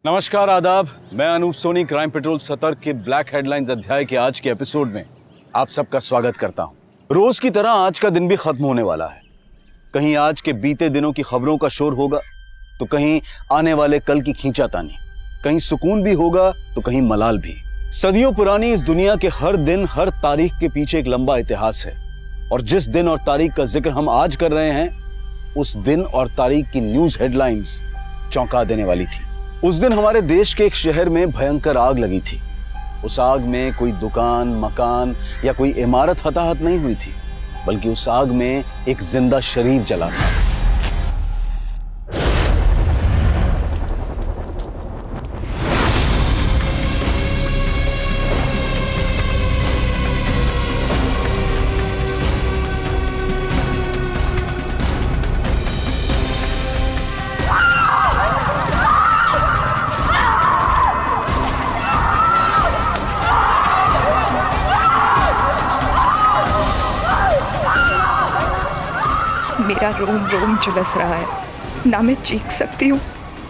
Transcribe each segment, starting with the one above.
नमस्कार, आदाब। मैं अनूप सोनी क्राइम पेट्रोल सतर्क के ब्लैक हेडलाइंस अध्याय के आज के एपिसोड में आप सबका स्वागत करता हूं। रोज की तरह आज का दिन भी खत्म होने वाला है। कहीं आज के बीते दिनों की खबरों का शोर होगा तो कहीं आने वाले कल की खींचातानी, कहीं सुकून भी होगा तो कहीं मलाल भी। सदियों पुरानी इस दुनिया के हर दिन हर तारीख के पीछे एक लंबा इतिहास है और जिस दिन और तारीख का जिक्र हम आज कर रहे हैं उस दिन और तारीख की न्यूज हेडलाइंस चौंका देने वाली थी। उस दिन हमारे देश के एक शहर में भयंकर आग लगी थी। उस आग में कोई दुकान, मकान या कोई इमारत हताहत नहीं हुई थी, बल्कि उस आग में एक जिंदा शरीर जला था। मेरा रोम रोम झुलस रहा है। ना मैं चीख सकती हूँ,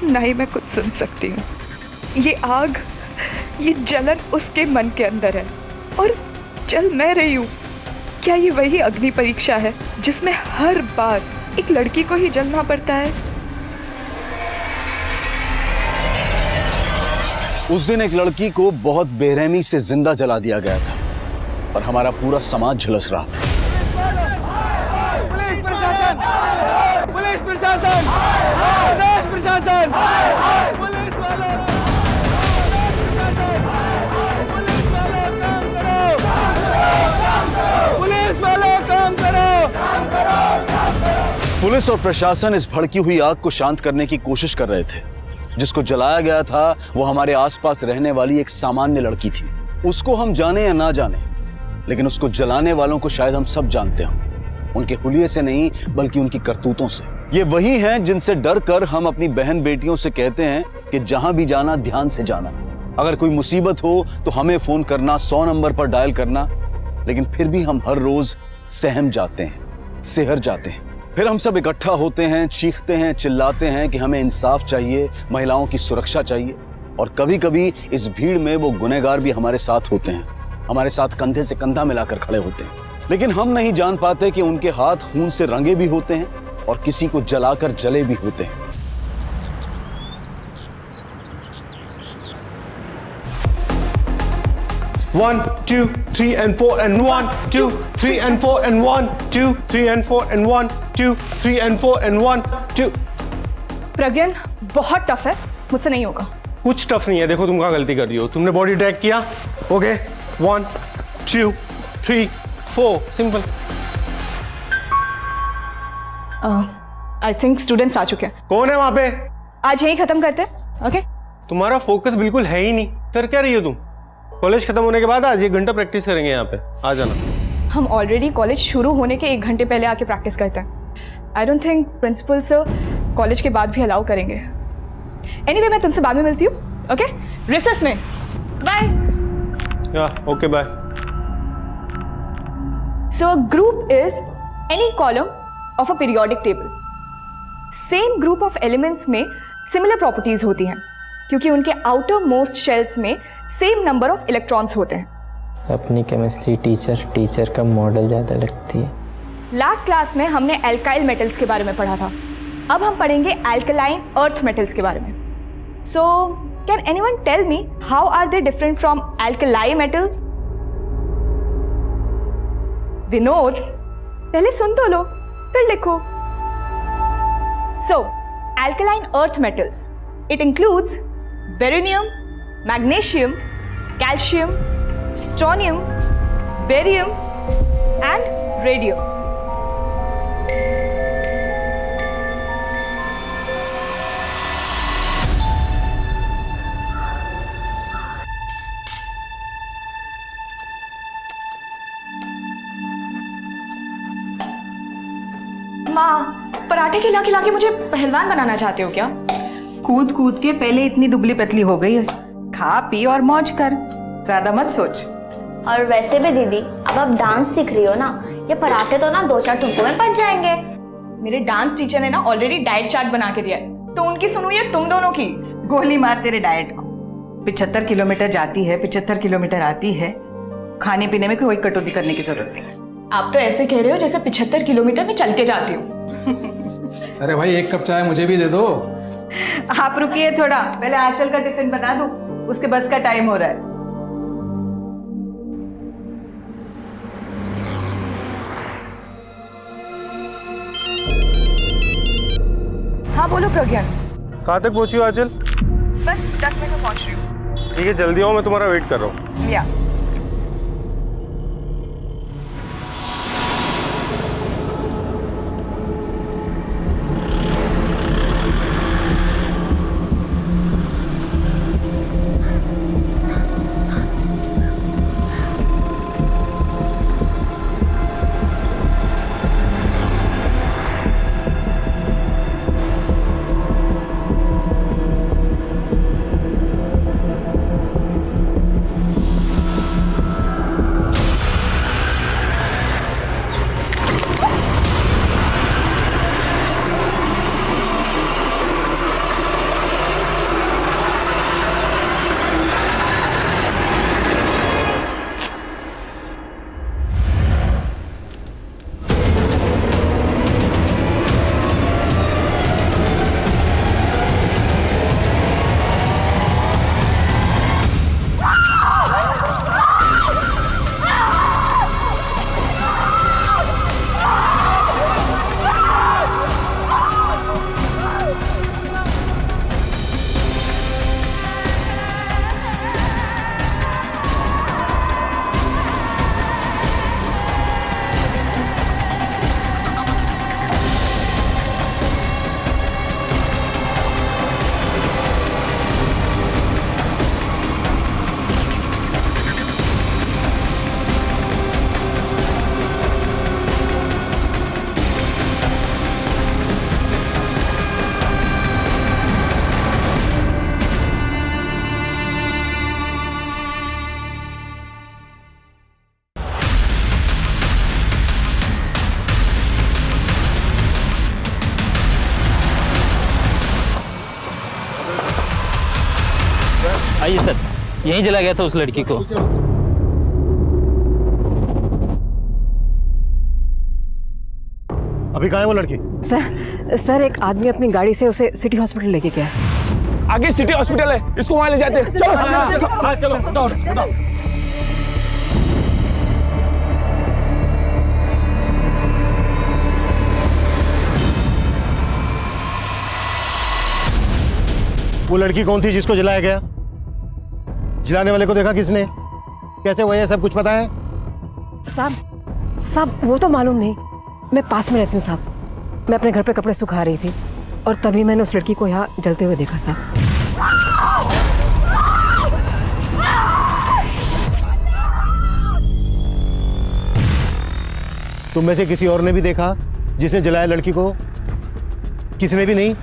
ना ही मैं कुछ सुन सकती हूँ। ये आग, ये जलन उसके मन के अंदर है और जल मैं रही हूँ। क्या ये वही अग्नि परीक्षा है जिसमें हर बार एक लड़की को ही जलना पड़ता है? उस दिन एक लड़की को बहुत बेरहमी से जिंदा जला दिया गया था और हमारा पूरा समाज झुलस रहा था। पुलिस प्रशासन, प्रदेश प्रशासन, पुलिस वालों, पुलिस वालों काम करो, पुलिस वालों काम करो। पुलिस और प्रशासन इस भड़की हुई आग को शांत करने की कोशिश कर रहे थे। जिसको जलाया गया था वो हमारे आसपास रहने वाली एक सामान्य लड़की थी। उसको हम जाने या ना जाने, लेकिन उसको जलाने वालों को शायद हम सब जानते हों। उनके हुलिये से नहीं बल्कि उनकी करतूतों से। ये वही हैं जिनसे डर कर हम अपनी बहन बेटियों से कहते हैं कि जहां भी जाना ध्यान से जाना। अगर कोई मुसीबत हो तो हमें फोन करना, 100 नंबर पर डायल करना। लेकिन फिर भी हम हर रोज सहम जाते हैं, सिहर जाते हैं। फिर हम सब इकट्ठा होते हैं, चीखते हैं, चिल्लाते हैं कि हमें इंसाफ चाहिए, महिलाओं की सुरक्षा चाहिए। और कभी कभी इस भीड़ में वो गुनहगार भी हमारे साथ होते हैं, हमारे साथ कंधे से कंधा मिलाकर खड़े होते हैं। लेकिन हम नहीं जान पाते कि उनके हाथ खून से रंगे भी होते हैं और किसी को जलाकर जले भी होते हैं। One, 2, 3 and 4 and 1, 2, 3 and 4 and 1, 2, 3 and 4 and 1, 2, 3 and 4 and 1, 2। प्रज्ञान, बहुत टफ है, मुझसे नहीं होगा। कुछ टफ नहीं है। देखो तुम कहाँ गलती कर रही हो। तुमने बॉडी ट्रैक किया, okay, 1, 2, 3, 4, simple. I think students आ चुके हैं। कौन है वहां पे? आज यही खत्म करते हैं, ओके? तुम्हारा फोकस बिल्कुल है ही नहीं। कर क्या रही हो तुम? कॉलेज खत्म होने के बाद आज 1 घंटा प्रैक्टिस करेंगे यहाँ पे, आ जाना। हम ऑलरेडी कॉलेज शुरू होने के 1 घंटे पहले आके प्रैक्टिस करते हैं। I don't think principal sir college के बाद भी अलाउ करेंगे। एनीवे, मैं तुमसे बाद में मिलती हूँ, ओके? रिसेस में। बाय। या okay, bye. So a group is any column of a periodic table. Same group of elements में similar properties होती हैं क्योंकि उनके outermost shells में same number of electrons होते हैं। अपनी केमिस्ट्री टीचर का मॉडल ज़्यादा लगती है। लास्ट क्लास में हमने alkyl metals के बारे में पढ़ा था। अब हम पढ़ेंगे alkaline earth metals के बारे में। So can anyone tell me how are they different from alkali metals? Vinod, पहले सुन तो लो फिर लिखो। So, alkaline earth metals. It includes beryllium, magnesium, calcium, strontium, barium, and radium. माँ, पराठे खिला खिला के मुझे पहलवान बनाना चाहते हो क्या? कूद कूद के पहले इतनी दुबली पतली हो गई है। खा पी और मौज कर, ज्यादा मत सोच। और वैसे भी दीदी, अब आप डांस सीख रही हो ना, ये पराठे तो ना 2-4 टुकड़ों में पच जाएंगे। मेरे डांस टीचर ने ना ऑलरेडी डाइट चार्ट बना के दिया है, तो उनकी सुनो या तुम दोनों की। गोली मार तेरे डाइट को। 75 किलोमीटर जाती है, 75 किलोमीटर आती है, खाने पीने में कोई कटौती करने की जरूरत नहीं। आप तो ऐसे कह रहे हो जैसे 75 किलोमीटर में चल के जाती हूँ। अरे भाई एक कप चाय मुझे भी दे दो। आप रुकिए थोड़ा, पहले आंचल का टिफिन बना दूं, उसके बस का टाइम हो रहा है। हाँ बोलो प्रज्ञान। कहाँ तक पहुंची हो आंचल? बस 10 मिनट में पहुंच रही हूँ। ठीक है, जल्दी आओ, मैं तुम्हारा वेट कर रहा हूँ। या आइए सर, यहीं चला गया था उस लड़की को। अभी कहाँ है वो लड़की? सर एक आदमी अपनी गाड़ी से उसे सिटी हॉस्पिटल लेके गया। आगे सिटी हॉस्पिटल है, इसको वहां ले जाते हैं। चलो चलो दौड़। वो लड़की कौन थी जिसको जलाया गया? जलाने वाले को देखा किसने? कैसे हुआ ये सब कुछ पता है? साहब वो तो मालूम नहीं, मैं पास में रहती हूँ साहब। मैं अपने घर पे कपड़े सुखा रही थी और तभी मैंने उस लड़की को यहाँ जलते हुए देखा साहब। तुम में से किसी और ने भी देखा जिसने जलाया लड़की को? किसने भी नहीं?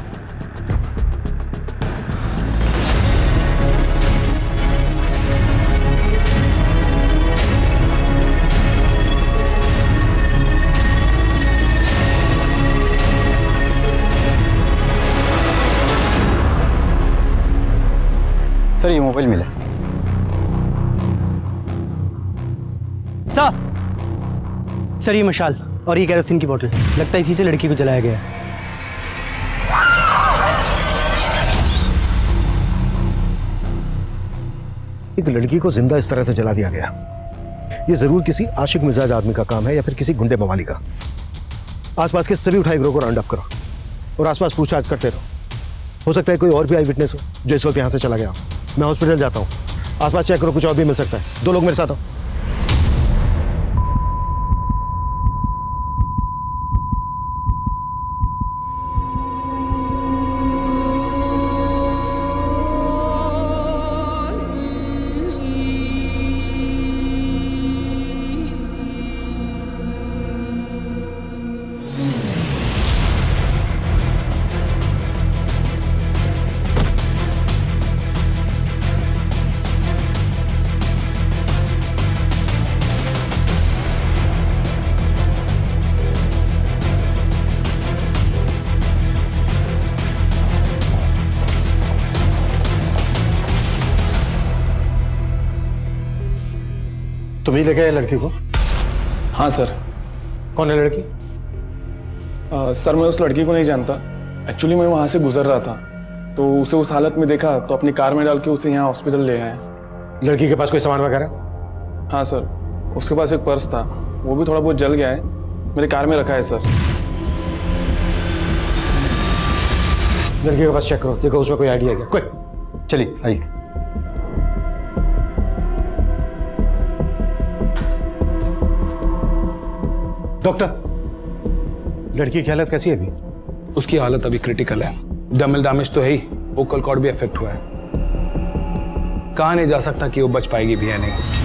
सर ये मोबाइल मिला। सर ये मशाल और ये केरोसिन की बोतल, लगता है इसी से लड़की को जलाया गया है। एक लड़की को जिंदा इस तरह से जला दिया गया, ये जरूर किसी आशिक मिजाज आदमी का काम है या फिर किसी गुंडे मवाली का। आसपास के सभी उठाई गिरोह को राउंड अप करो और आसपास पूछताछ करते रहो। हो सकता है कोई और भी आई विटनेस हो जो इस वक्त यहाँ से चला गया हो। मैं हॉस्पिटल जाता हूँ, आसपास चेक करो, कुछ और भी मिल सकता है। 2 लोग मेरे साथ आओ। तुम ही लेके आए लड़की को? हाँ सर। कौन है लड़की? सर मैं उस लड़की को नहीं जानता। एक्चुअली मैं वहाँ से गुजर रहा था तो उसे उस हालत में देखा तो अपनी कार में डाल के उसे यहाँ हॉस्पिटल ले आए। लड़की के पास कोई सामान वगैरह? हाँ सर, उसके पास एक पर्स था, वो भी थोड़ा बहुत जल गया है, मेरे कार में रखा है सर। लड़की के पास चेक करो, देखो उसमें कोई आइडिया क्या। क्विक चलिए आइए। डॉक्टर, लड़की की हालत कैसी है अभी? उसकी हालत अभी क्रिटिकल है, डर्मल डैमेज तो है ही, वोकल कॉर्ड भी अफेक्ट हुआ है। कहा नहीं जा सकता कि वो बच पाएगी भी या नहीं।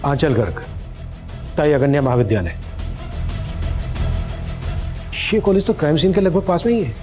आंचल गर्ग, ताई अगन्या महाविद्यालय। ये कॉलेज तो क्राइम सीन के लगभग पास में ही है।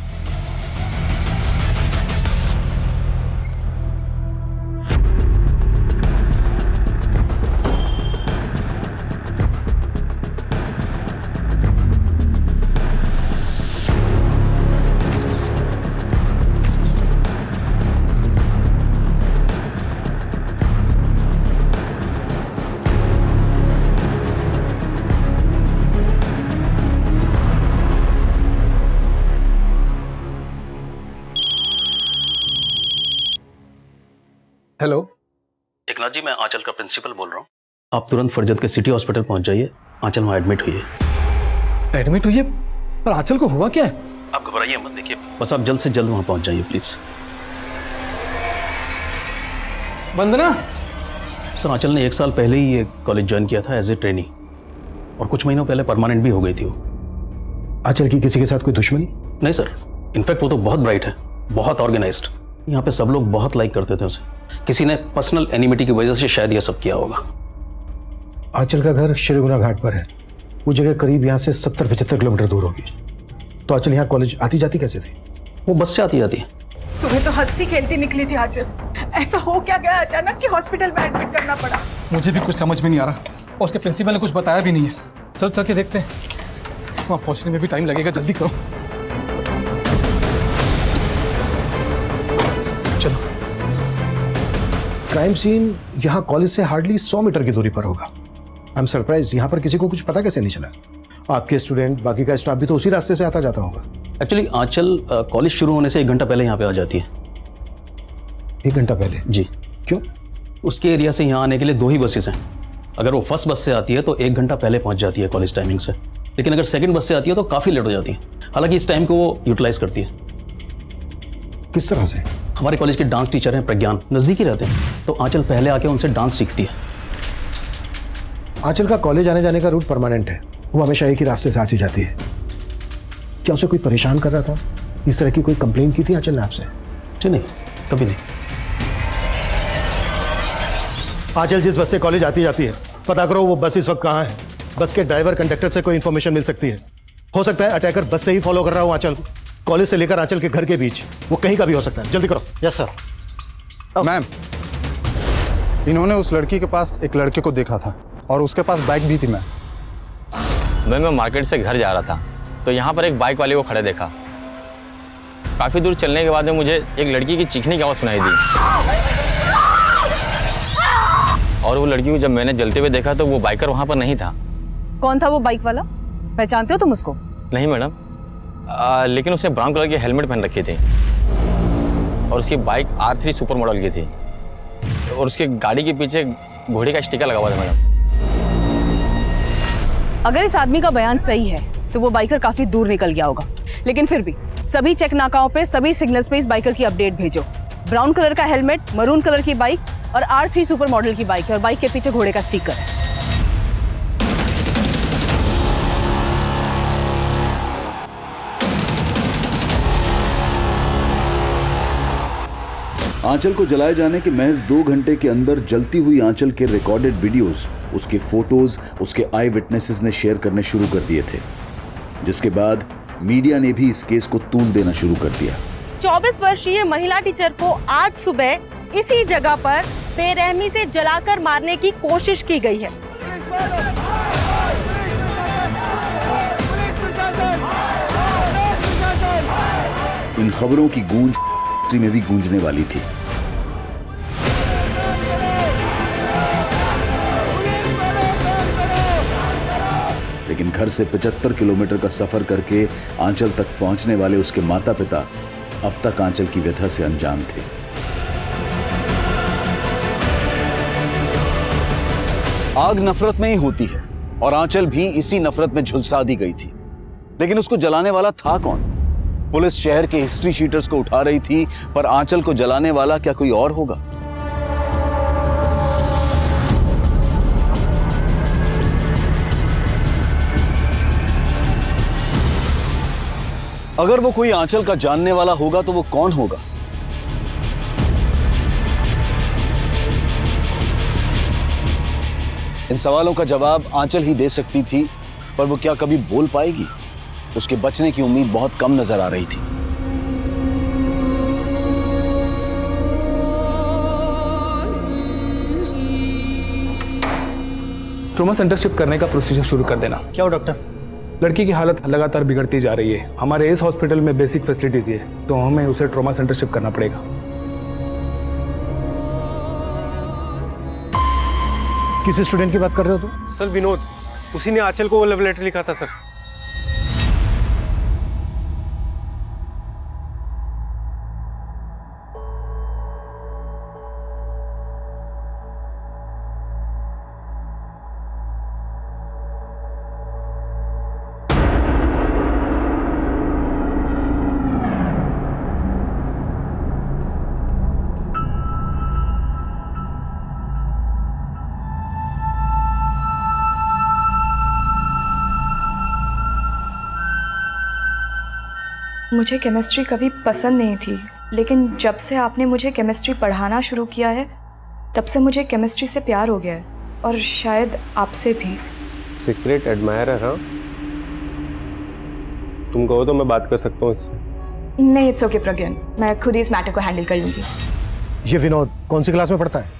हेलो, एकनाथ जी, मैं आंचल का प्रिंसिपल बोल रहा हूँ। आप तुरंत फरजत के सिटी हॉस्पिटल पहुंच जाइए। आंचल वहाँ एडमिट हुई है। एडमिट हुई है? पर आंचल को हुआ क्या है? आप घबराइए मत, देखिए बस आप जल्द से जल्द वहाँ पहुंच जाइए प्लीज। वंदना, सर आंचल ने 1 साल पहले ही ये कॉलेज ज्वाइन किया था एज ए ट्रेनी, और कुछ महीनों पहले परमानेंट भी हो गई थी वो। आंचल की किसी के साथ कोई दुश्मनी? नहीं सर, इनफैक्ट वो तो बहुत ब्राइट है, बहुत ऑर्गेनाइज्ड। यहाँ पे सब लोग बहुत लाइक करते थे उसे। किसी ने पर्सनल एनिमिटी की वजह से शायद ये सब किया होगा। आंचल का घर श्रीगुना घाट पर है, वो जगह करीब यहाँ से 70-75 किलोमीटर दूर होगी। तो आंचल यहाँ कॉलेज आती जाती कैसे थी? वो बस से आती जाती है। सुबह तो हंसती खेलती निकली थी आंचल, ऐसा हो क्या गया अचानक कि हॉस्पिटल में एडमिट करना पड़ा? मुझे भी कुछ समझ में नहीं आ रहा, और उसके प्रिंसिपल ने कुछ बताया भी नहीं है। चलो चल के देखते हैं, वहाँ पहुँचने में भी टाइम लगेगा, जल्दी करो। चलो। क्राइम सीन यहाँ कॉलेज से हार्डली 100 मीटर की दूरी पर होगा। आई एम सरप्राइज्ड, यहाँ पर किसी को कुछ पता कैसे नहीं चला? आपके स्टूडेंट, बाकी का स्टाफ भी तो उसी रास्ते से आता जाता होगा। एक्चुअली आंचल कॉलेज शुरू होने से 1 घंटा पहले यहाँ पे आ जाती है। 1 घंटा पहले? जी। क्यों? उसके एरिया से यहाँ आने के लिए 2 ही बसेस हैं। अगर वो फर्स्ट बस से आती है तो 1 घंटा पहले पहुँच जाती है कॉलेज टाइमिंग से, लेकिन अगर सेकंड बस से आती है तो काफ़ी लेट हो जाती है। हालांकि इस टाइम को वो यूटिलाइज करती है। किस तरह से? हमारे कॉलेज के डांस टीचर हैं प्रज्ञान, नज़दीक ही रहते हैं, तो आंचल पहले आके उनसे डांस सीखती है। आंचल का कॉलेज आने जाने का रूट परमानेंट है, वो हमेशा एक ही रास्ते से आती जाती है। क्या उसे कोई परेशान कर रहा था? इस तरह की कोई कंप्लेंट की थी आंचल ने आपसे? जी नहीं, कभी नहीं। आंचल जिस बस से कॉलेज आती जाती है, पता करो वो बस इस वक्त कहाँ है। बस के ड्राइवर कंडक्टर से कोई इन्फॉर्मेशन मिल सकती है। हो सकता है अटैकर बस से ही फॉलो कर रहा हो आंचल को। कॉलेज से लेकर आंचल के घर के बीच वो कहीं का भी हो सकता है। जल्दी करो। Yes sir. मैम, इन्होंने उस लड़की के पास एक लड़के को देखा था और उसके पास बाइक भी थी। मैं मार्केट से घर जा रहा था तो यहाँ पर एक बाइक वाले को खड़े देखा। काफ़ी दूर चलने के बाद में मुझे एक लड़की की चीखने की आवाज़ सुनाई दी, और वो लड़की को जब मैंने जलते हुए देखा तो वो बाइकर वहाँ पर नहीं था। कौन था वो बाइक वाला? पहचानते हो तुम उसको? नहीं मैडम, लेकिन उसने ब्राउन कलर की हेलमेट पहन रखी थी और उसकी बाइक R3 सुपर मॉडल की थी, और उसकी गाड़ी के पीछे घोड़े का स्टिकर लगा हुआ था मैडम। अगर इस आदमी का बयान सही है तो वो बाइकर काफी दूर निकल गया होगा, लेकिन फिर भी सभी चेक नाकाओं पे, सभी सिग्नल्स पे इस बाइकर की अपडेट भेजो। ब्राउन कलर का हेलमेट, मरून कलर की बाइक और R3 सुपर मॉडल की बाइक है, और बाइक के पीछे घोड़े का स्टिकर है। आंचल को जलाए जाने के महज 2 घंटे के अंदर जलती हुई आंचल के रिकॉर्डेड वीडियोस, उसके फोटोज, उसके आई विटनेसेस ने शेयर करने शुरू कर दिए थे, जिसके बाद मीडिया ने भी इस केस को तूल देना शुरू कर दिया। 24 वर्षीय महिला टीचर को आज सुबह इसी जगह पर बेरहमी से जलाकर मारने की कोशिश की गई है। इन खबरों की गूंज में भी गूंजने वाली थी। लेकिन घर से 75 किलोमीटर का सफर करके आंचल तक पहुंचने वाले उसके माता पिता अब तक आंचल की व्यथा से अनजान थे। आग नफरत में ही होती है और आंचल भी इसी नफरत में झुलसा दी गई थी। लेकिन उसको जलाने वाला था कौन? पुलिस शहर के हिस्ट्री शीटर्स को उठा रही थी, पर आंचल को जलाने वाला क्या कोई और होगा? अगर वो कोई आंचल का जानने वाला होगा तो वो कौन होगा? इन सवालों का जवाब आंचल ही दे सकती थी, पर वो क्या कभी बोल पाएगी? उसके बचने की उम्मीद बहुत कम नजर आ रही थी। ट्रॉमा सेंटर शिफ्ट करने का प्रोसीजर शुरू कर देना। क्या हो डॉक्टर? लड़की की हालत लगातार बिगड़ती जा रही है। हमारे इस हॉस्पिटल में बेसिक फैसिलिटीज है, तो हमें उसे ट्रॉमा सेंटर शिफ्ट करना पड़ेगा। किस स्टूडेंट की बात कर रहे हो तुम? सर विनोद, उसी ने आंचल को वो लव लेटर लिखा था सर। मुझे केमिस्ट्री कभी पसंद नहीं थी, लेकिन जब से आपने मुझे केमिस्ट्री पढ़ाना शुरू किया है तब से मुझे केमिस्ट्री से प्यार हो गया है, और शायद आपसे भी। Secret admirer? हाँ, तुम कहो तो मैं बात कर सकता हूँ इससे। नहीं, इट्स ओके प्रज्ञान, मैं खुद ही इस मैटर को हैंडल कर लूंगी। ये विनोद कौन सी क्लास में पढ़ता है?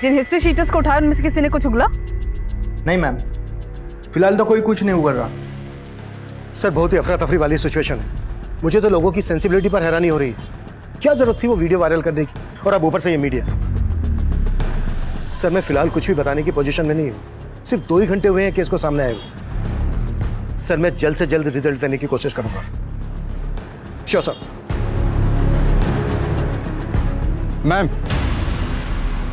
जिन हिस्ट्री शीटर्स को उठाया उनमें से किसी ने कुछ उगला? नहीं मैम, फिलहाल तो कोई कुछ नहीं उगल रहा। सर बहुत ही अफरा तफरी वाली सिचुएशन है। मुझे तो लोगों की सेंसिबिलिटी पर हैरानी हो रही है। क्या जरूरत थी वो वीडियो वायरल करने की, और अब ऊपर से ये मीडिया। सर मैं फिलहाल कुछ भी बताने की पोजीशन में नहीं हूँ। सिर्फ 2 ही घंटे हुए हैं केस को सामने आए हुए। सर मैं जल्द से जल्द रिजल्ट देने की कोशिश करूंगा। Sure sir. मैम,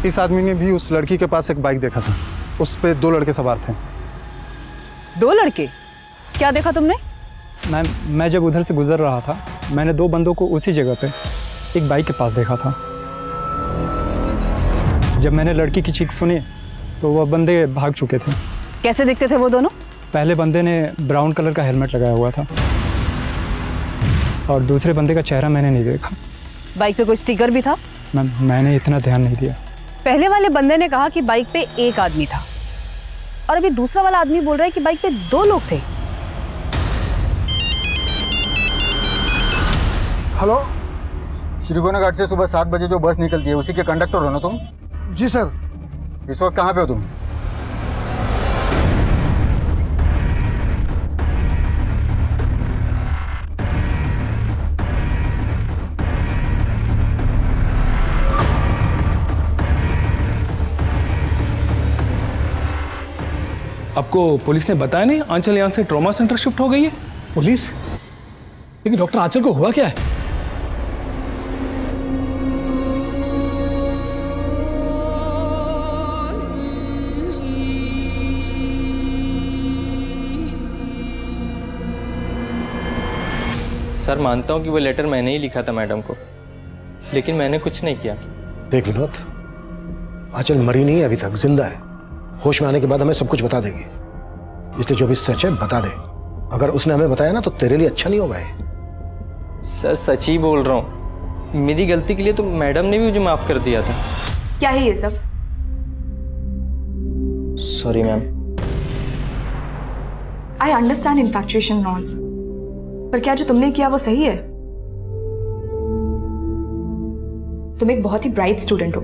इस आदमी ने भी उस लड़की के पास एक बाइक देखा था। उस पे 2 लड़के सवार थे। 2 लड़के? क्या देखा तुमने? मैम, मैं जब उधर से गुजर रहा था, मैंने 2 बंदों को उसी जगह पे एक बाइक के पास देखा था। जब मैंने लड़की की चीख सुनी तो वह बंदे भाग चुके थे। कैसे दिखते थे वो दोनों? पहले बंदे ने ब्राउन कलर का हेलमेट लगाया हुआ था, और दूसरे बंदे का चेहरा मैंने नहीं देखा। बाइक पे कोई स्टिकर भी था? मैम, मैंने इतना ध्यान नहीं दिया। पहले वाले बंदे ने कहा कि बाइक पे एक आदमी था, और अभी दूसरा वाला आदमी बोल रहा है कि बाइक पे 2 लोग थे। हेलो, श्रीगोना घाट से सुबह 7 बजे जो बस निकलती है उसी के कंडक्टर हो ना तुम? जी सर। इस वक्त कहाँ पे हो तुम? आपको पुलिस ने बताया नहीं आंचल यहाँ से ट्रॉमा सेंटर शिफ्ट हो गई है? पुलिस? लेकिन डॉक्टर आंचल को हुआ क्या है? सर मानता हूँ कि वो लेटर मैंने ही लिखा था मैडम को, लेकिन मैंने कुछ नहीं किया। देख विनोद, आंचल मरी नहीं अभी तक, जिंदा है। होश में आने के बाद हमें सब कुछ बता देगी, इसलिए जो भी सच है बता दे। अगर उसने हमें बताया ना तो तेरे लिए अच्छा नहीं होगा। सर सच ही बोल रहा हूँ, मेरी गलती के लिए तो मैडम ने भी मुझे माफ़ कर दिया था। क्या है ये सब? Sorry ma'am. I understand इन्फैक्चुएशन and all, पर क्या जो तुमने किया वो सही है? तुम एक बहुत ही ब्राइट स्टूडेंट हो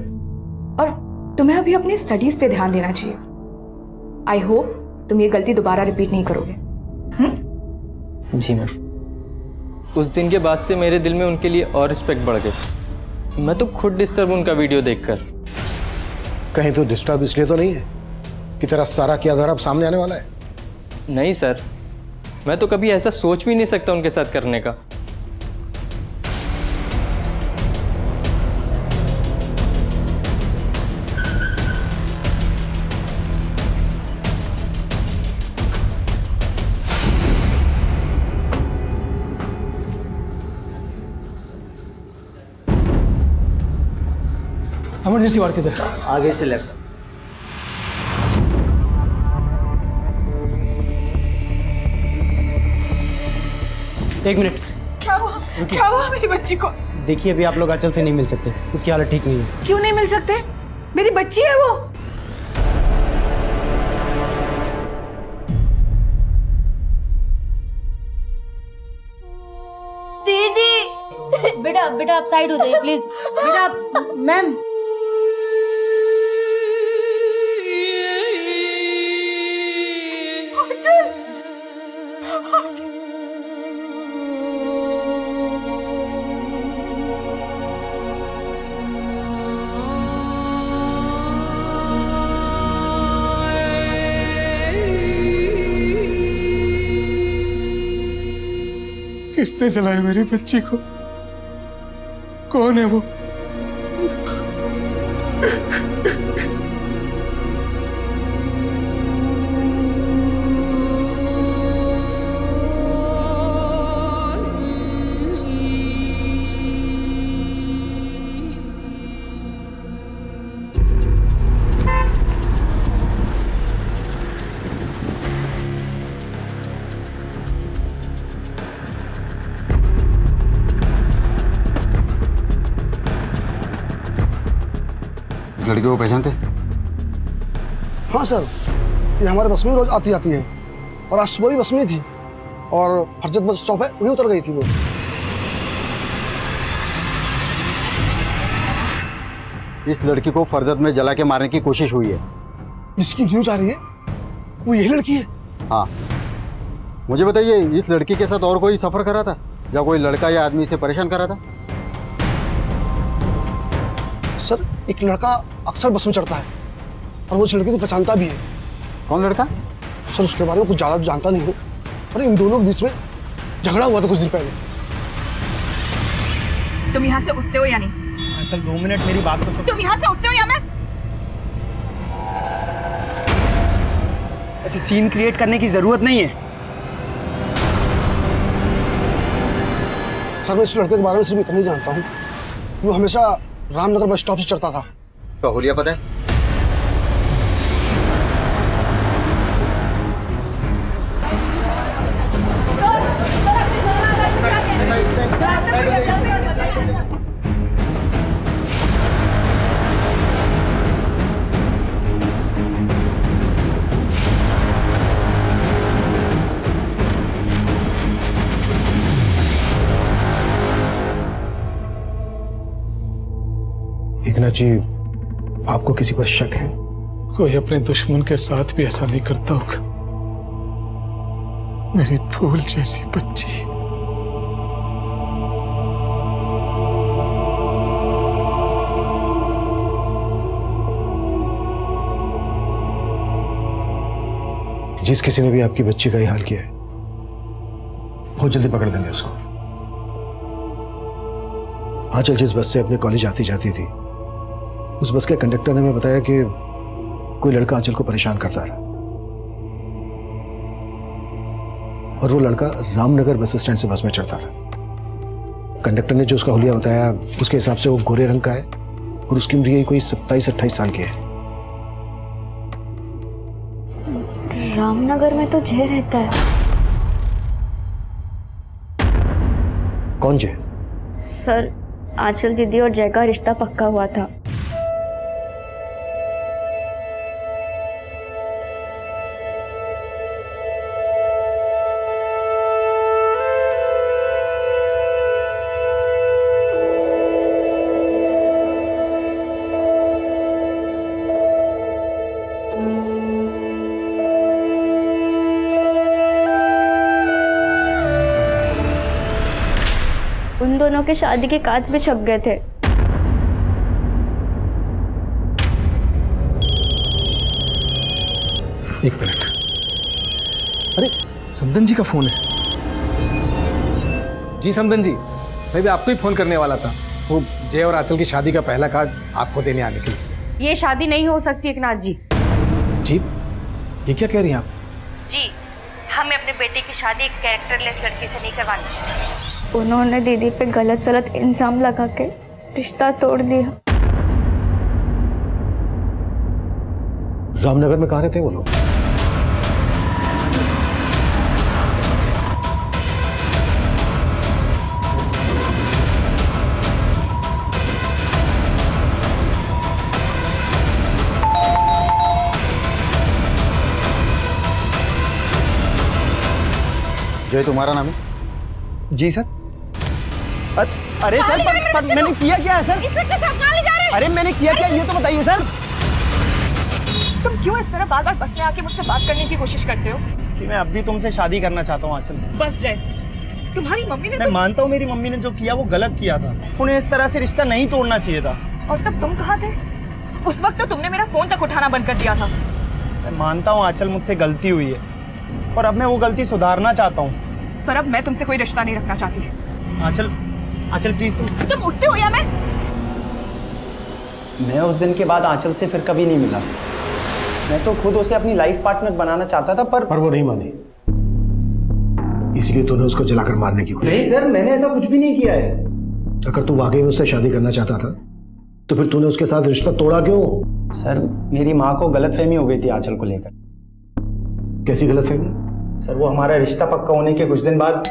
और तुम्हें अभी अपनी स्टडीज पे ध्यान देना चाहिए। आई होप तुम ये गलती दोबारा रिपीट नहीं करोगे। जी मैम। उस दिन के बाद से मेरे दिल में उनके लिए और रिस्पेक्ट बढ़ गई। मैं तो खुद डिस्टर्ब उनका वीडियो देखकर। कहीं तो डिस्टर्ब इसलिए तो नहीं है कि तेरा सारा किया धरा अब सामने आने वाला है? नहीं सर, मैं तो कभी ऐसा सोच भी नहीं सकता उनके साथ करने का। इमरजेंसी वार्ड किधर? आगे से लेफ्ट। एक मिनट। क्या हुआ? क्या हुआ मेरी बच्ची को? देखिए अभी आप लोग आंचल से नहीं मिल सकते, उसकी हालत ठीक नहीं है। क्यों नहीं मिल सकते? मेरी बच्ची है वो। दीदी बेटा बेटा आप साइड हो जाइए प्लीज। बेटा आप मैम। किसने जलाया मेरी बच्ची को? कौन है वो? लड़की को पहचानते? हाँ सर, ये हमारे बस में रोज आती जाती है और आज सुबह भी बस में थी और फरजत बस स्टॉप है वहीं उतर गई थी वो। इस लड़की को फरजत में जला के मारने की कोशिश हुई है। जिसकी न्यूज आ रही है वो यही लड़की है? हाँ। मुझे बताइए, इस लड़की के साथ और कोई सफर करा था या कोई लड़का या आदमी इसे परेशान करा था? सर, एक लड़का अक्सर बस में चढ़ता है और वो उस लड़के को पहचानता भी है। कौन लड़का? सर उसके बारे में कुछ ज़्यादा जानता नहीं हूँ, पर इन दोनों के बीच में झगड़ा हुआ था कुछ दिन पहले। तुम यहाँ से उठते हो या नहीं? चल 2 मिनट मेरी बात तो सुन। तुम यहाँ से उठते हो या मैं? ऐसे सीन क्रिएट करने की जरूरत नहीं है। सर मैं इस लड़के के बारे में सिर्फ इतना ही जानता हूँ, वो हमेशा रामनगर बस स्टॉप से चढ़ता था। तो हुलिया पता है? एकनाथ जी, आपको किसी पर शक है? कोई अपने दुश्मन के साथ भी ऐसा नहीं करता होगा। मेरी फूल जैसी बच्ची। जिस किसी ने भी आपकी बच्ची का ये हाल किया है बहुत जल्दी पकड़ देंगे उसको। आंचल जिस बस से अपने कॉलेज आती जाती थी, उस बस के कंडक्टर ने हमें बताया कि कोई लड़का आंचल को परेशान करता था और वो लड़का रामनगर बस स्टैंड से बस में चढ़ता था। कंडक्टर ने जो उसका हुलिया बताया उसके हिसाब से वो गोरे रंग का है और उसकी उम्र यही कोई 27-28 साल की है। रामनगर में तो जय रहता है। कौन जय? सर, आंचल दीदी और जय का रिश्ता पक्का हुआ था। दोनों के शादी के कार्ड्स भी छप गए थे। एक मिनट। अरे समदन जी का फोन है। जी समदन जी, मैं भी आपको ही फोन करने वाला था। वो जय और आंचल की शादी का पहला कार्ड आपको देने आने के लिए। ये शादी नहीं हो सकती एकनाथ जी। जी ये क्या कह रही हैं आप? जी हमें अपने बेटे की शादी एक कैरेक्टरलेस लड़की से नहीं करवानी। उन्होंने दीदी पे गलत सलत इल्जाम लगा के रिश्ता तोड़ दिया। रामनगर में कहाँ रहते हैं वो लोग? जय तुम्हारा नाम है? जी सर। अरे सर पर मैंने किया क्या है सर? अरे मैंने किया क्या ये तो बताइए सर। तुम क्यों इस तरह बार बार बस में आके मुझसे बात करने की कोशिश करते हो? कि मैं अब भी तुमसे शादी करना चाहता हूँ आंचल। बस जय, तुम्हारी मम्मी ने मैं मानता हूँ मेरी मम्मी ने जो किया वो गलत किया था। उन्हें इस तरह से रिश्ता नहीं तोड़ना चाहिए था। और तब तुम कहाँ थे? उस वक्त तो तुमने मेरा फोन तक उठाना बंद कर दिया था। मैं मानता हूँ आंचल मुझसे गलती हुई है और अब मैं वो गलती सुधारना चाहता हूँ। पर अब मैं तुमसे कोई रिश्ता नहीं रखना चाहती। आंचल आंचल प्लीज तुम उठते हो या मैं उस दिन के बाद आंचल से फिर कभी नहीं मिला। मैं तो खुद उसे अपनी लाइफ पार्टनर बनाना चाहता था पर वो नहीं मानी, इसलिए तूने उसको जलाकर मारने की कोशिश। नहीं सर, मैंने ऐसा कुछ भी नहीं किया है। अगर तू वाकई में उससे शादी करना चाहता था तो फिर तूने उसके साथ रिश्ता तोड़ा क्यों? सर मेरी माँ को गलतफहमी हो गई थी आंचल को लेकर। कैसी गलतफहमी? सर वो हमारा रिश्ता पक्का होने के कुछ दिन बाद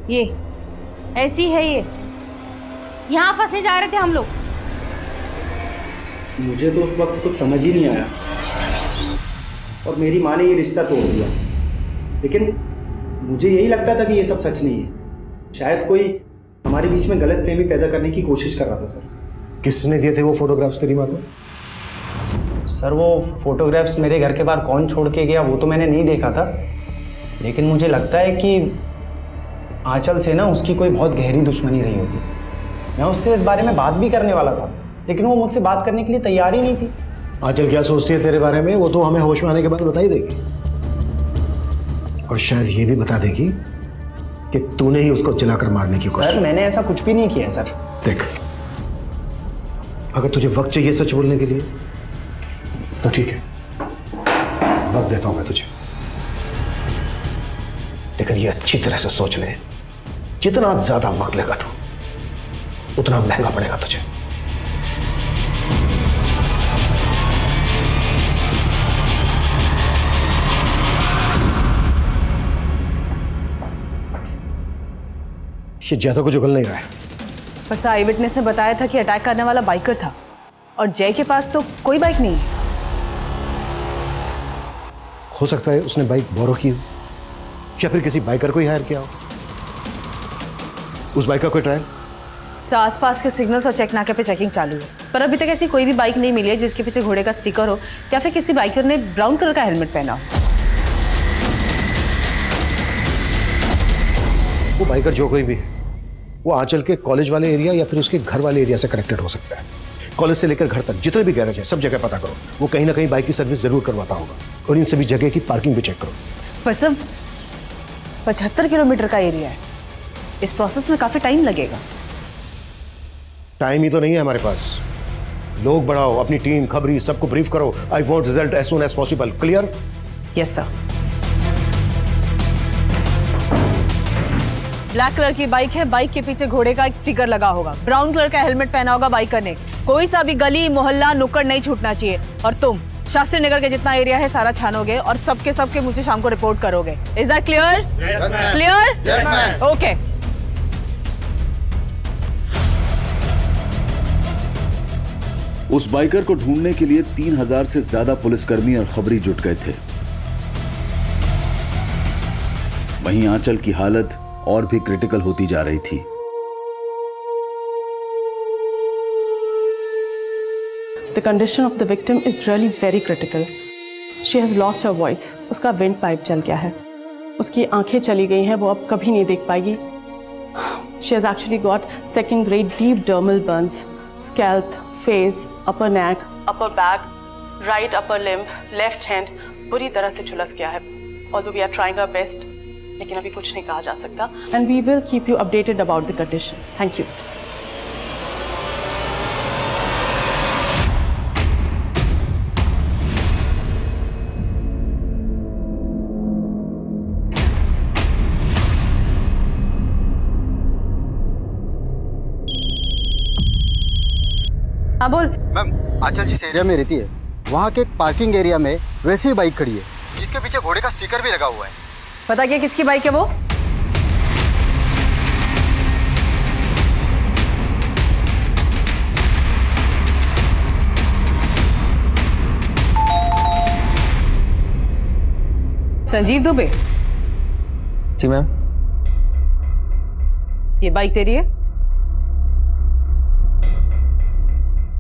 ये ऐसी है, ये यहाँ फंसने जा रहे थे हम लोग। मुझे तो उस वक्त कुछ समझ ही नहीं आया और मेरी माँ ने ये रिश्ता तोड़ दिया। लेकिन मुझे यही लगता था कि ये सब सच नहीं है। शायद कोई हमारे बीच में गलतफहमी पैदा करने की कोशिश कर रहा था। सर किसने दिए थे वो फोटोग्राफ्स तेरी माँ को? सर वो फोटोग्राफ्स मेरे घर के बाहर कौन छोड़ के गया वो तो मैंने नहीं देखा था, लेकिन मुझे लगता है कि आंचल से ना उसकी कोई बहुत गहरी दुश्मनी रही होगी। मैं उससे इस बारे में बात भी करने वाला था, लेकिन वो मुझसे बात करने के लिए तैयार ही नहीं थी। आंचल क्या सोचती है तेरे बारे में वो तो हमें होश में आने के बाद बता ही देगी, और शायद ये भी बता देगी कि तूने ही उसको जलाकर मारने की कोशिश। सर मैंने ऐसा कुछ भी नहीं किया है। सर देख, अगर तुझे वक्त चाहिए सच बोलने के लिए तो ठीक है, वक्त देता हूं मैं तुझे, लेकिन ये अच्छी तरह से सोच ले, जितना ज्यादा वक्त लेगा तू उतना महंगा पड़ेगा तुझे। ये ज्यादा कुछ उगल नहीं रहा है। बस आई विटनेस ने बताया था कि अटैक करने वाला बाइकर था और जय के पास तो कोई बाइक नहीं है। हो सकता है उसने बाइक बोरो की हो या फिर किसी बाइकर को ही हायर किया हो। उस बाइक का कोई ट्रायल? आसपास के सिग्नल्स और चेक नाके पे चेकिंग चालू है, पर अभी तक ऐसी कोई भी बाइक नहीं मिली है जिसके पीछे घोड़े का स्टिकर हो या फिर किसी बाइकर ने ब्राउन कलर का हेलमेट पहना हो। वो बाइकर जो कोई भी है वो आंचल के कॉलेज वाले एरिया या फिर उसके घर वाले एरिया से कनेक्टेड हो सकता है। कॉलेज से लेकर घर तक जितने भी गैरेज है सब जगह पता करो, वो कहीं ना कहीं बाइक की सर्विस जरूर करवाता होगा, और इन सभी जगह की पार्किंग भी चेक करो। बस 75 किलोमीटर का एरिया है, इस प्रोसेस में काफी टाइम लगेगा। टाइम ही तो नहीं है हमारे पास। लोग बढ़ाओ, अपनी टीम खबरी सबको ब्रीफ करो। I want result as soon as possible. Clear? Yes sir. Black colour की बाइक है, बाइक के पीछे घोड़े का एक स्टिकर लगा होगा, ब्राउन कलर का हेलमेट पहना होगा बाइकर ने। कोई सा भी गली मोहल्ला नुक्कड़ नहीं छूटना चाहिए। और शास्त्री नगर के जितना एरिया है सारा छानोगे और सबके मुझे शाम को रिपोर्ट करोगे। Is that clear? Clear? Okay. उस बाइकर को ढूंढने के लिए 3000 से ज्यादा पुलिसकर्मी और खबरी जुट गए थे। वहीं आंचल की हालत और भी क्रिटिकल होती जा रही थी। The condition of the victim is really very critical. She has lost her voice. उसका विंड पाइप जल गया है, उसकी आंखें चली गई हैं, वो अब कभी नहीं देख पाएगी। She has actually got second grade deep dermal burns, scalp, face, upper neck, upper back, right upper limb, left hand बुरी तरह से झुलस गया है। Although we are trying our best, लेकिन अभी कुछ नहीं कहा जा सकता। And we will keep you updated about the condition. Thank you. हाँ बोल। मैम, आंचल जिस एरिया में रहती है वहाँ के पार्किंग एरिया में वैसी ही बाइक खड़ी है जिसके पीछे घोड़े का स्टिकर भी लगा हुआ है। पता क्या किसकी बाइक है वो? संजीव दुबे। जी मैम। ये बाइक तेरी है?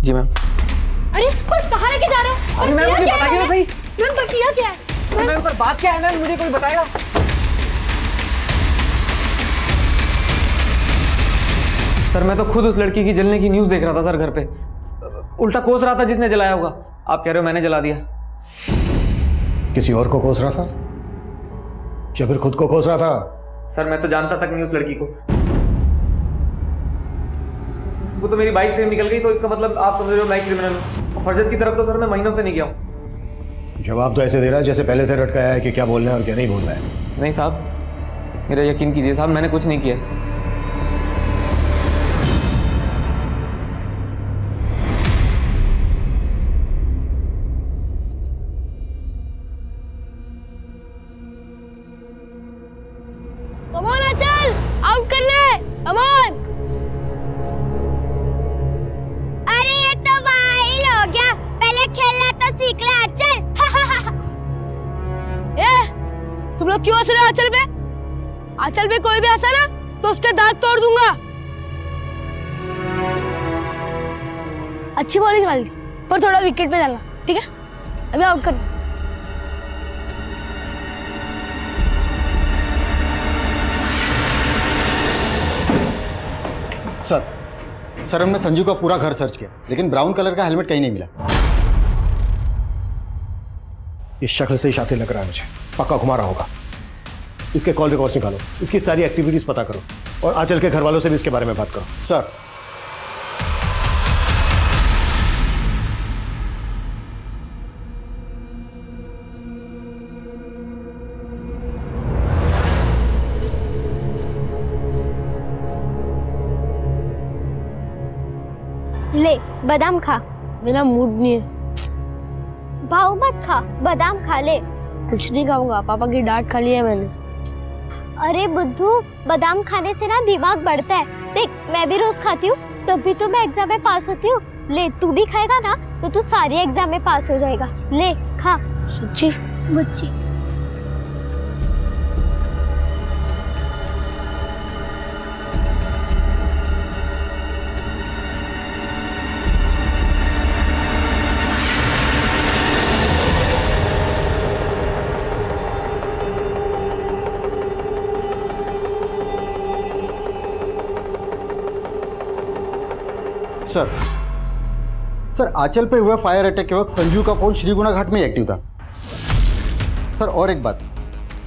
जी मैम। अरे पर कहाँ लेके जा रहे हो? अरे मैम मुझे बताइए तो सही। मैम पर किया क्या है? मैम पर बात क्या है मैम, मुझे कोई बताएगा? सर मैं तो खुद उस लड़की की जलने की न्यूज़ देख रहा था सर घर पे। उल्टा कोस रहा था जिसने जलाया होगा। आप कह रहे हो मैंने जला दिया? किसी और को कोस रहा था या फिर खुद को कोस रहा था? सर मैं तो जानता तक नहीं उस लड़की को। वो तो मेरी बाइक से निकल गई, तो इसका मतलब आप समझ रहे हो मैं क्रिमिनल हूँ। फरजत की तरफ तो सर मैं महीनों से नहीं गया हूँ। जवाब तो ऐसे दे रहा है जैसे पहले से रटकाया है कि क्या बोलना है और क्या नहीं बोलना है। नहीं साहब, मेरा यकीन कीजिए साहब, मैंने कुछ नहीं किया। कमॉन आंचल, आउट करना है। कमॉन। अरे ये तो वाइल हो गया, पहले खेलना तो सीख ले आंचल। तुम लोग क्यों हंस रहे हो आंचल पे? आंचल पे कोई भी हंसा ना तो उसके दांत तोड़ दूंगा। अच्छी बॉलिंग डाली पर थोड़ा विकेट पे डालना, ठीक है? अभी आउट कर। सर हमने संजू का पूरा घर सर्च किया लेकिन ब्राउन कलर का हेलमेट कहीं नहीं मिला। इस शक्ल से ही शातिर लग रहा है मुझे, पक्का घुमा रहा होगा। इसके कॉल रिकॉर्ड्स निकालो, इसकी सारी एक्टिविटीज पता करो और आंचल के घर वालों से भी इसके बारे में बात करो। सर ले बादाम खा। मेरा मूड नहीं है। भाव मत खा, बादाम खा ले। कुछ नहीं खाऊंगा, पापा की डांट खा ली है मैंने। अरे बुद्धू, बादाम खाने से ना दिमाग बढ़ता है। देख मैं भी रोज खाती हूँ तभी तो मैं एग्जाम में पास होती हूँ। ले तू भी खाएगा ना तो तू सारी एग्जाम में पास हो जाएगा। ले खा। सच्ची? बुच्ची। सर आंचल पे हुआ फायर अटैक के वक्त संजू का फोन श्रीगुना घाट में एक्टिव था। सर और एक बात,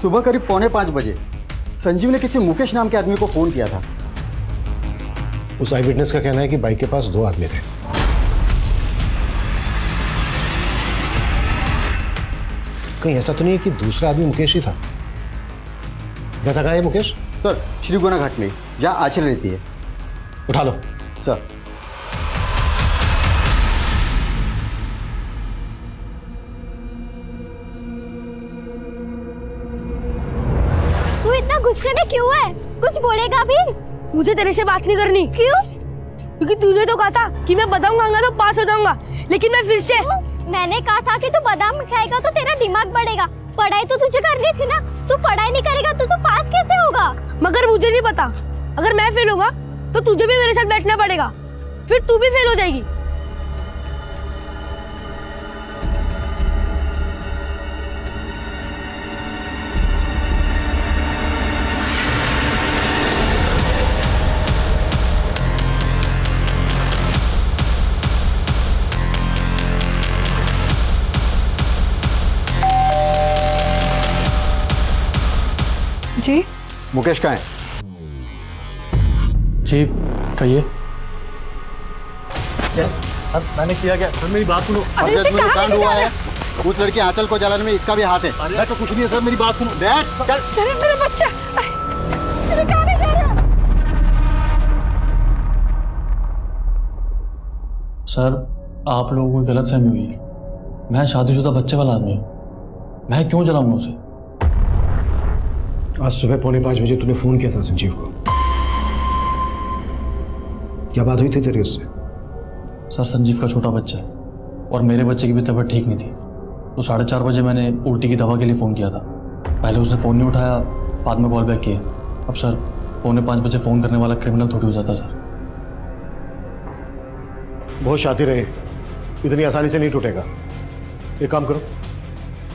सुबह करीब 4:45 बजे संजीव ने किसी मुकेश नाम के आदमी को फोन किया था। उस आई विटनेस का कहना है कि बाइक के पास 2 आदमी थे। कहीं ऐसा तो नहीं है कि दूसरा आदमी मुकेश ही था? रहता कहाँ है मुकेश? सर श्रीगुना घाट में, जहाँ आंचल रहती है। उठा लो। सर गुस्से में क्यों है? कुछ बोलेगा भी? मुझे तेरे से बात नहीं करनी। क्यों? क्योंकि तूने तो कहा था कि मैं बादाम खाऊंगा तो पास हो जाऊंगा, लेकिन मैं फिर से मैंने कहा था कि तू बादाम खाएगा तो तेरा दिमाग बढ़ेगा। पढ़ाई तो तुझे करनी थी ना, तू पढ़ाई नहीं करेगा तो तू पास कैसे होगा? मगर मुझे नहीं पता, अगर मैं फेल होगा तो तुझे भी मेरे साथ बैठना पड़ेगा, फिर तू भी फेल हो जाएगी। जी मुकेश कहाँ है? जी कहिए। अब मैंने किया क्या? सर मेरी बात सुनो। कांड हुआ है, उस लड़की आंचल को जलाने में इसका भी हाथ है। अरे तो कुछ नहीं है सर, मेरी बात सुनो। बैठ चल। अरे मेरा बच्चा, अरे कहाँ ले जा रहे हो? सर आप लोगों को गलतफहमी हुई है। मैं शादीशुदा बच्चे वाला आदमी हूँ, मैं क्यों जलाऊंगा उसे? आज सुबह 4:45 बजे तूने फोन किया था संजीव को, क्या बात हुई थी तेरी उससे? सर संजीव का छोटा बच्चा है और मेरे बच्चे की भी तबीयत ठीक नहीं थी, तो 4:30 बजे मैंने उल्टी की दवा के लिए फ़ोन किया था। पहले उसने फ़ोन नहीं उठाया, बाद में कॉल बैक किया। अब सर 4:45 बजे फ़ोन करने वाला क्रिमिनल थोड़ी हो जाता सर। बहुत शातिर रहे, इतनी आसानी से नहीं टूटेगा। एक काम करो,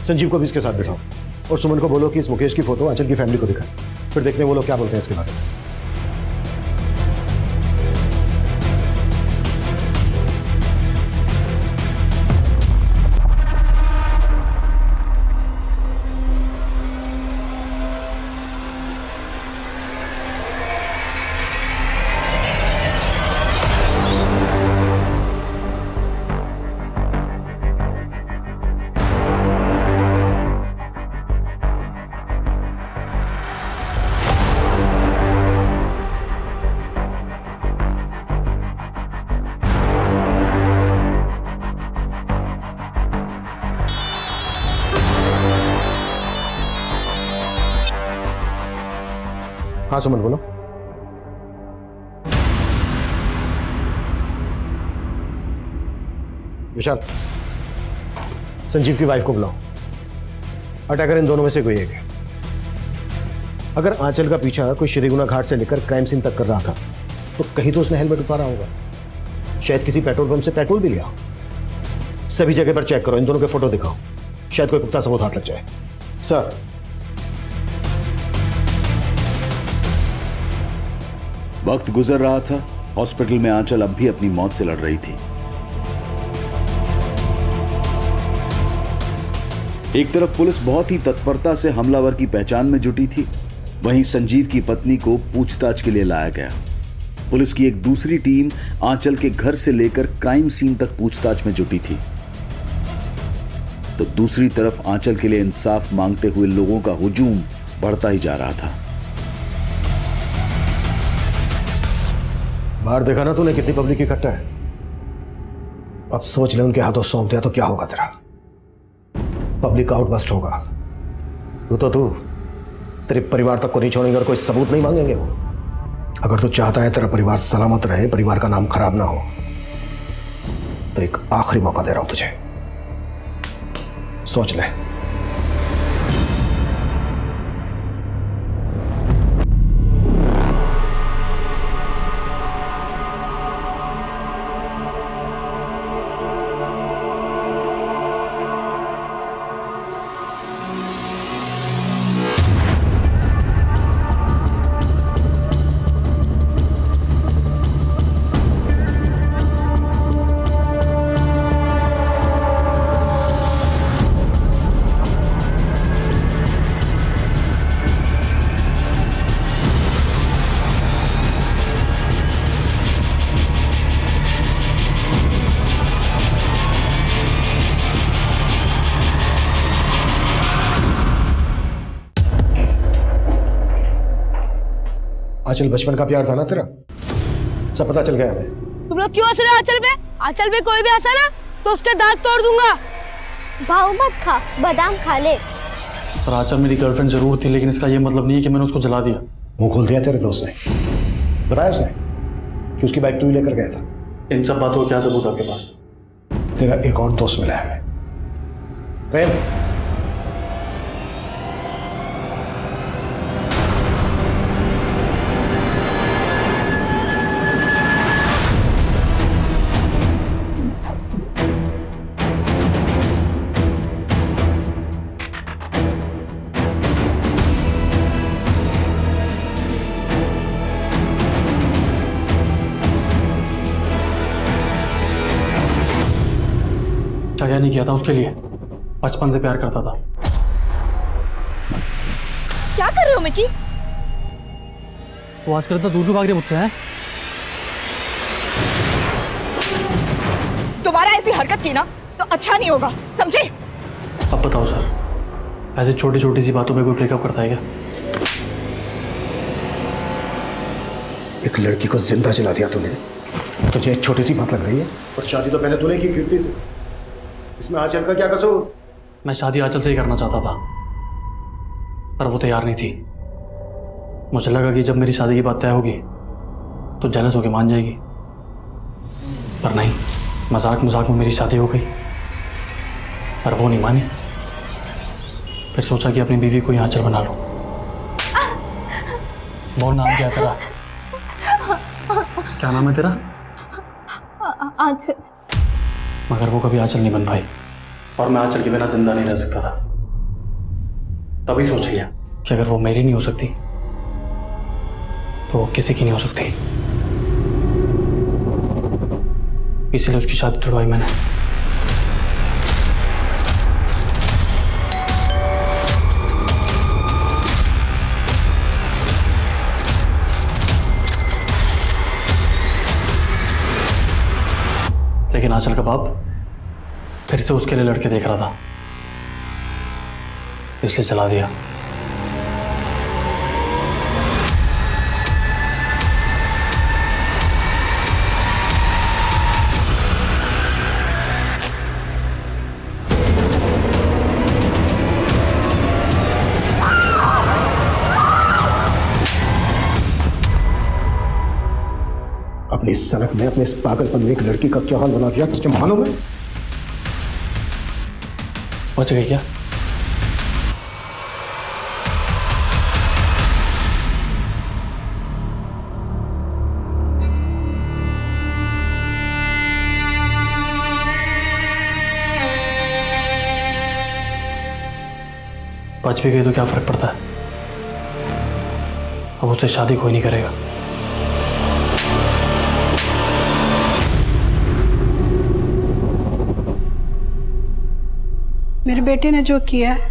संजीव को भी इसके साथ बिठाओ और सुमन को बोलो कि इस मुकेश की फोटो आंचल की फैमिली को दिखाए, फिर देखते हैं वो लोग क्या बोलते हैं इसके बारे में। हाँ सुमन बोलो। विशाल, संजीव की वाइफ को बुलाओ। अटैकर इन दोनों में से कोई एक है। अगर आंचल का पीछा कोई श्रीगुना घाट से लेकर क्राइम सीन तक कर रहा था तो कहीं तो उसने हेलमेट उतारा होगा, शायद किसी पेट्रोल पंप से पेट्रोल भी लिया हो। सभी जगह पर चेक करो, इन दोनों के फोटो दिखाओ, शायद कोई पुख्ता सबूत हाथ लग जाए। सर वक्त गुजर रहा था, हॉस्पिटल में आंचल अब भी अपनी मौत से लड़ रही थी। एक तरफ पुलिस बहुत ही तत्परता से हमलावर की पहचान में जुटी थी, वहीं संजीव की पत्नी को पूछताछ के लिए लाया गया। पुलिस की एक दूसरी टीम आंचल के घर से लेकर क्राइम सीन तक पूछताछ में जुटी थी, तो दूसरी तरफ आंचल के लिए इंसाफ मांगते हुए लोगों का हुजूम बढ़ता ही जा रहा था। बाहर देखा ना तूने कितनी पब्लिक इकट्ठा है। अब सोच ले उनके हाथों सौंप दिया तो क्या होगा तेरा? पब्लिक आउटबस्ट होगा। तू तेरे परिवार तक को नहीं छोड़ेंगे और कोई सबूत नहीं मांगेंगे वो। अगर तू चाहता है तेरा परिवार सलामत रहे, परिवार का नाम खराब ना हो, तो एक आखिरी मौका दे रहा हूं तुझे, सोच ले। आंचल बचपन का प्यार था ना तेरा, सब पता चल गया हमें। तुम लोग क्यों हंस रहे हो आंचल पे? आंचल पे कोई भी हंसा ना तो उसके दांत तोड़ दूंगा। भाव मत खा, बादाम खा ले। सर आचल मेरी गर्लफ्रेंड जरूर थी, लेकिन इसका ये मतलब नहीं है कि मैंने उसको जला दिया। मुंह खोल दिया तेरे दोस्त ने? बताया उसने कि उसकी बाइक तू ही लेकर गया था? इन सब बातों का क्या सबूत आपके पास? तेरा एक और दोस्त मिला है हमें, प्रेम। क्या नहीं किया था उसके लिए? बचपन से प्यार करता था। क्या कर रहे हो मिकी? वो आजकल इतना दूर क्यों भाग रही मुझसे? हैं दोबारा ऐसी हरकत की ना तो अच्छा नहीं होगा, समझे? अब बताओ सर, ऐसी छोटी छोटी सी बातों पे कोई ब्रेकअप करता है क्या? एक लड़की को जिंदा जला दिया तूने, तुझे एक छोटी सी बात लग रही है? और शादी तो मैंने तूने की कीर्ति से, इसमें आंचल का क्या कसूर? मैं शादी आंचल से ही करना चाहता था, पर वो तैयार नहीं थी। मुझे लगा कि जब मेरी शादी की बात तय होगी तो जेलस होकर मान जाएगी, पर नहीं, मजाक मजाक में मेरी शादी हो गई। पर वो नहीं मानी। फिर सोचा कि अपनी बीवी को ही आंचल बना लूं। बोल, नाम क्या है तेरा? क्या नाम है तेरा? आंचल। मगर वो कभी आंचल नहीं बन पाई, और मैं आंचल के बिना जिंदा नहीं रह सकता था। तभी सोच लिया कि अगर वो मेरी नहीं हो सकती तो वो किसी की नहीं हो सकती। इसलिए उसकी शादी तुड़वाई मैंने। लेकिन आंचल का बाप फिर से उसके लिए लड़के देख रहा था, इसलिए चला दिया। अपनी सनक में, अपने इस पागलपन में एक लड़की का क्या हाल बना दिया, तुझे मालूम है? बच गई क्या? बच भी गई तो क्या फर्क पड़ता है? अब उससे शादी कोई नहीं करेगा। मेरे बेटे ने जो किया है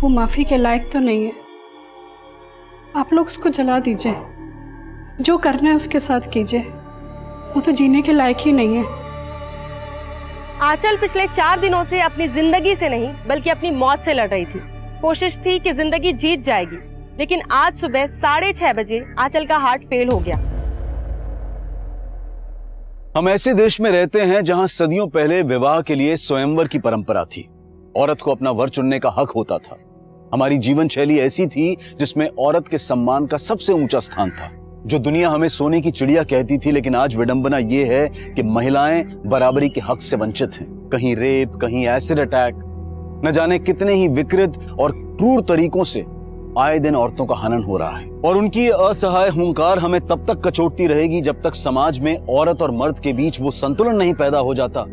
वो माफ़ी के लायक तो नहीं है। आप लोग उसको जला दीजिए, जो करना है उसके साथ कीजिए, वो तो जीने के लायक ही नहीं है। आंचल पिछले 4 दिनों से अपनी जिंदगी से नहीं बल्कि अपनी मौत से लड़ रही थी। कोशिश थी कि जिंदगी जीत जाएगी, लेकिन आज सुबह 6:30 बजे आंचल का हार्ट फेल हो गया। हम ऐसे देश में रहते हैं जहां सदियों पहले विवाह के लिए स्वयंवर की परंपरा थी। औरत को अपना वर चुनने का हक होता था। हमारी जीवन शैली ऐसी थी जिसमें औरत के सम्मान का सबसे ऊंचा स्थान था, जो दुनिया हमें सोने की चिड़िया कहती थी। लेकिन आज विडंबना यह है कि महिलाएं बराबरी के हक से वंचित हैं। कहीं रेप, कहीं एसिड अटैक, न जाने कितने ही विकृत और क्रूर तरीकों से आए दिन औरतों का हनन हो रहा है। और उनकी असहाय हुंकार हमें तब तक कचोटती रहेगी जब तक समाज में औरत और मर्द के बीच वो संतुलन नहीं पैदा हो जाता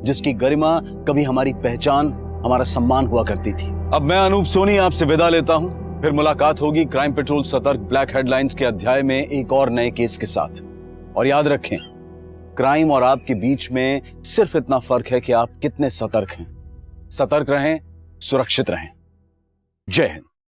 जिसकी गरिमा कभी हमारी पहचान, हमारा सम्मान हुआ करती थी। अब मैं अनूप सोनी आपसे विदा लेता हूं। फिर मुलाकात होगी क्राइम पेट्रोल सतर्क ब्लैक हेडलाइंस के अध्याय में एक और नए केस के साथ। और याद रखें, क्राइम और आपके बीच में सिर्फ इतना फर्क है कि आप कितने सतर्क हैं। सतर्क रहें, सुरक्षित रहें। जय हिंद।